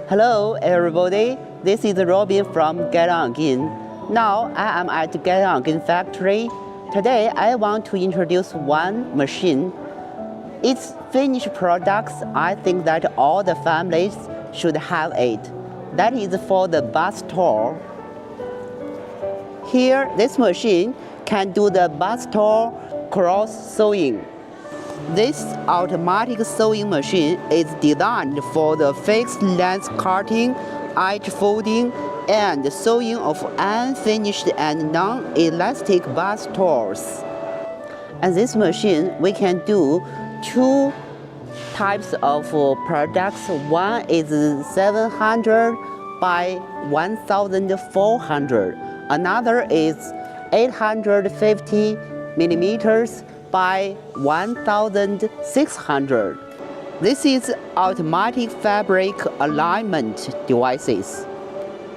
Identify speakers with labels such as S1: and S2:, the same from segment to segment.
S1: Hello everybody, this is Robin from Get On Again. Now I am at Get On Again factory. Today I want to introduce one machine. Its finished products, I think that all the families should have it. That is for the bus tour. Here, this machine can do the bus tour cross sewing. This automatic sewing machine is designed for the fixed length cutting, edge folding, and sewing of unfinished and non-elastic bus tours. And this machine, we can do two types of products. One is 700 by 1400. Another is 850 millimeters by 1600. This is automatic fabric alignment devices.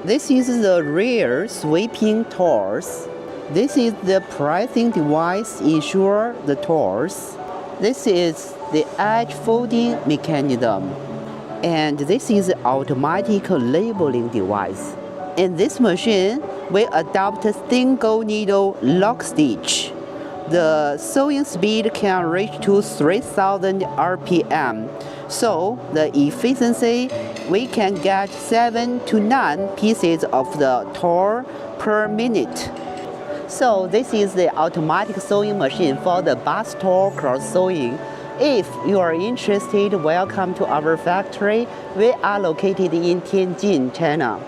S1: This is the rear sweeping tours. This is the pressing device ensure the tours. This is the edge folding mechanism. And this is automatic labeling device. In this machine, we adopt a single needle lock stitch. The sewing speed can reach to 3000 RPM. So the efficiency, we can get 7 to 9 pieces of the tour per minute. So this is the automatic sewing machine for the bus tour cross sewing. If you are interested, welcome to our factory. We are located in Tianjin, China.